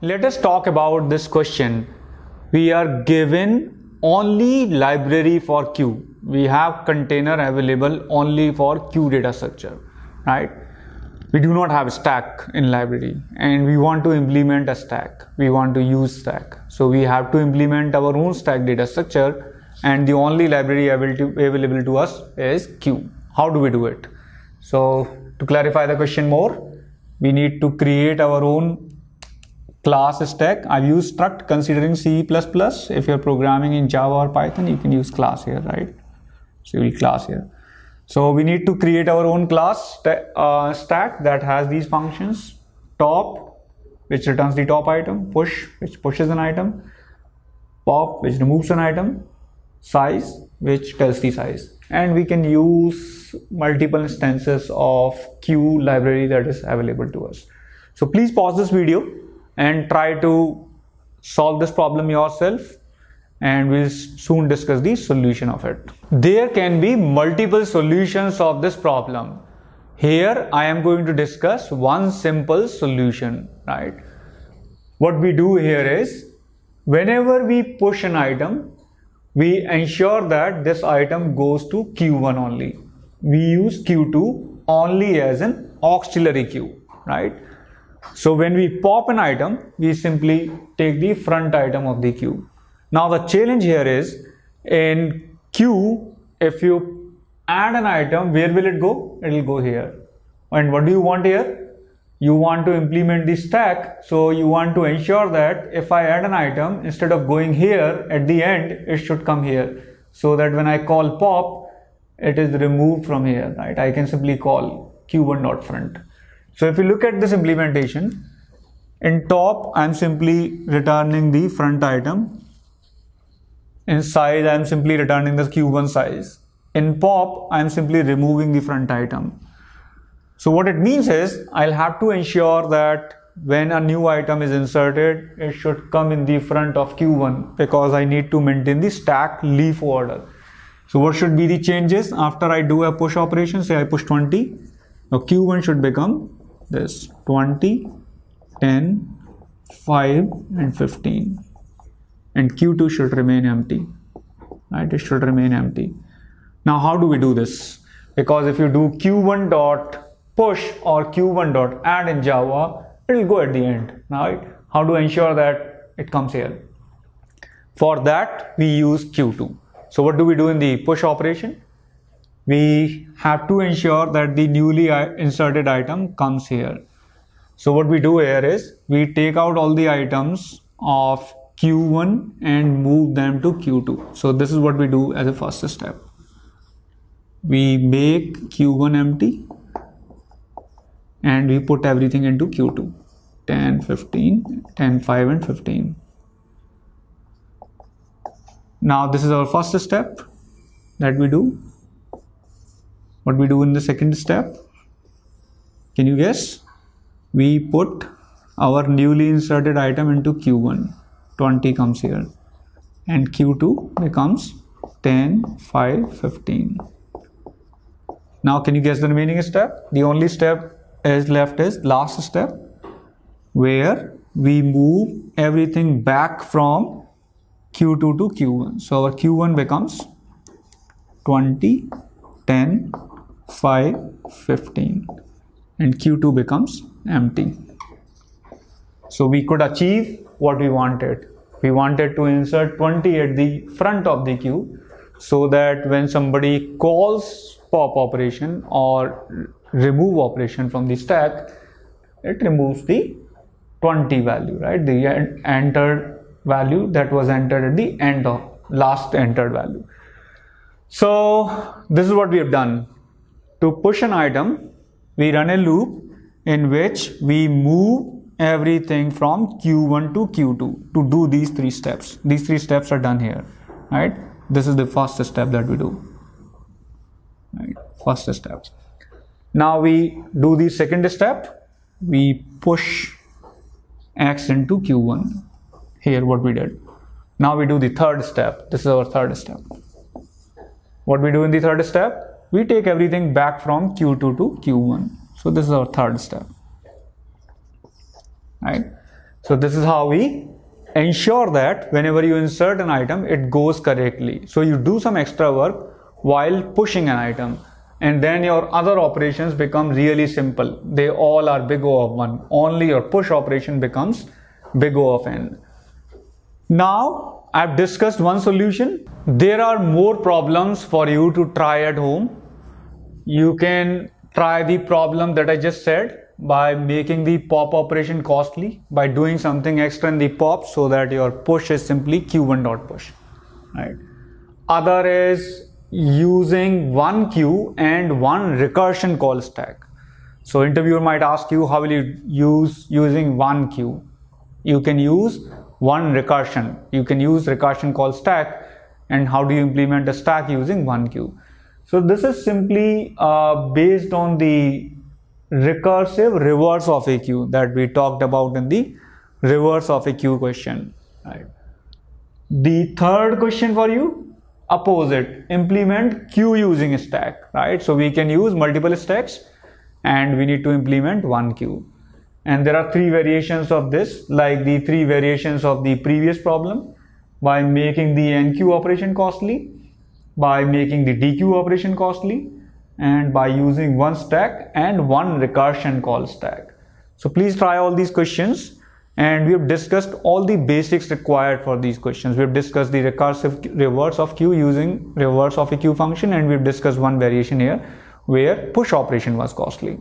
Let us talk about this question. We are given only library for Q. We have container available only for Q data structure, right? We do not have a stack in library and we want to implement a stack. We want to use stack. So we have to implement our own stack data structure, and the only library available to us is Q. How do we do it? So to clarify the question more, we need to create our own class stack. I've used struct considering C++. If you're programming in Java or Python, you can use class here, right? So you will class here. So we need to create our own class stack that has these functions: top, which returns the top item; push, which pushes an item; pop, which removes an item; size, which tells the size. And we can use multiple instances of Q library that is available to us. So please pause this video and try to solve this problem yourself, and we'll soon discuss the solution of it. There can be multiple solutions of this problem. Here I am going to discuss one simple solution, right? What we do here is, whenever we push an item, we ensure that this item goes to Q1 only. We use Q2 only as an auxiliary queue, right? So when we pop an item, we simply take the front item of the queue. Now the challenge here is, in queue, if you add an item, where will it go? It will go here. And what do you want here? You want to implement the stack, so you want to ensure that if I add an item, instead of going here at the end, it should come here, so that when I call pop, it is removed from here, right? I can simply call q1.front. So if you look at this implementation, in top, I'm simply returning the front item. In size, I'm simply returning the Q1 size. In pop, I'm simply removing the front item. So what it means is, I'll have to ensure that when a new item is inserted, it should come in the front of Q1, because I need to maintain the stack leaf order. So what should be the changes after I do a push operation? Say I push 20. Now Q1 should become this: 20, 10, 5 and 15. And Q2 should remain empty, right? It should remain empty. Now how do we do this? Because if you do Q1.push or Q1.add in Java, it will go at the end, right? How to ensure that it comes here? For that, we use Q2. So what do we do in the push operation? We have to ensure that the newly inserted item comes here. So what we do here is, we take out all the items of Q1 and move them to Q2. So this is what we do as a first step. We make Q1 empty and we put everything into Q2. 10, 15, 10, 5 and 15. Now this is our first step that we do. What we do in the second step? Can you guess? We put our newly inserted item into Q1. 20 comes here. And Q2 becomes 10, 5, 15. Now can you guess the remaining step? The only step is left is last step, where we move everything back from Q2 to Q1. So our Q1 becomes 20, 10, 5, 15. And Q2 becomes empty. So we could achieve what we wanted. We wanted to insert 20 at the front of the queue, so that when somebody calls pop operation or remove operation from the stack, it removes the 20 value, right? The entered value that was entered at the end of last entered value. So this is what we have done. To push an item, we run a loop in which we move everything from Q1 to Q2 to do these three steps. These three steps are done here, right? This is the first step that we do, right? First step. Now we do the second step. We push X into Q1. Here what we did. Now we do the third step. This is our third step. What we do in the third step? We take everything back from Q2 to Q1. So this is our third step, right? So this is how we ensure that whenever you insert an item, it goes correctly. So you do some extra work while pushing an item, and then your other operations become really simple. They all are big O of 1. Only your push operation becomes big O of n. Now I've discussed one solution. There are more problems for you to try at home. You can try the problem that I just said by making the pop operation costly, by doing something extra in the pop so that your push is simply q1.push, right? Other is using one queue and one recursion call stack. So interviewer might ask you, how will you use using one queue? You can use one recursion. You can use recursion call stack. And how do you implement a stack using one queue? So this is simply based on the recursive reverse of a queue that we talked about in the reverse of a queue question, right? The third question for you, opposite, implement queue using a stack, right? So we can use multiple stacks and we need to implement one queue. And there are three variations of this, like the three variations of the previous problem, by making the NQ operation costly, by making the DQ operation costly, and by using one stack and one recursion call stack. So please try all these questions, and we have discussed all the basics required for these questions. We have discussed the recursive reverse of queue using reverse of a queue function, and we have discussed one variation here where push operation was costly.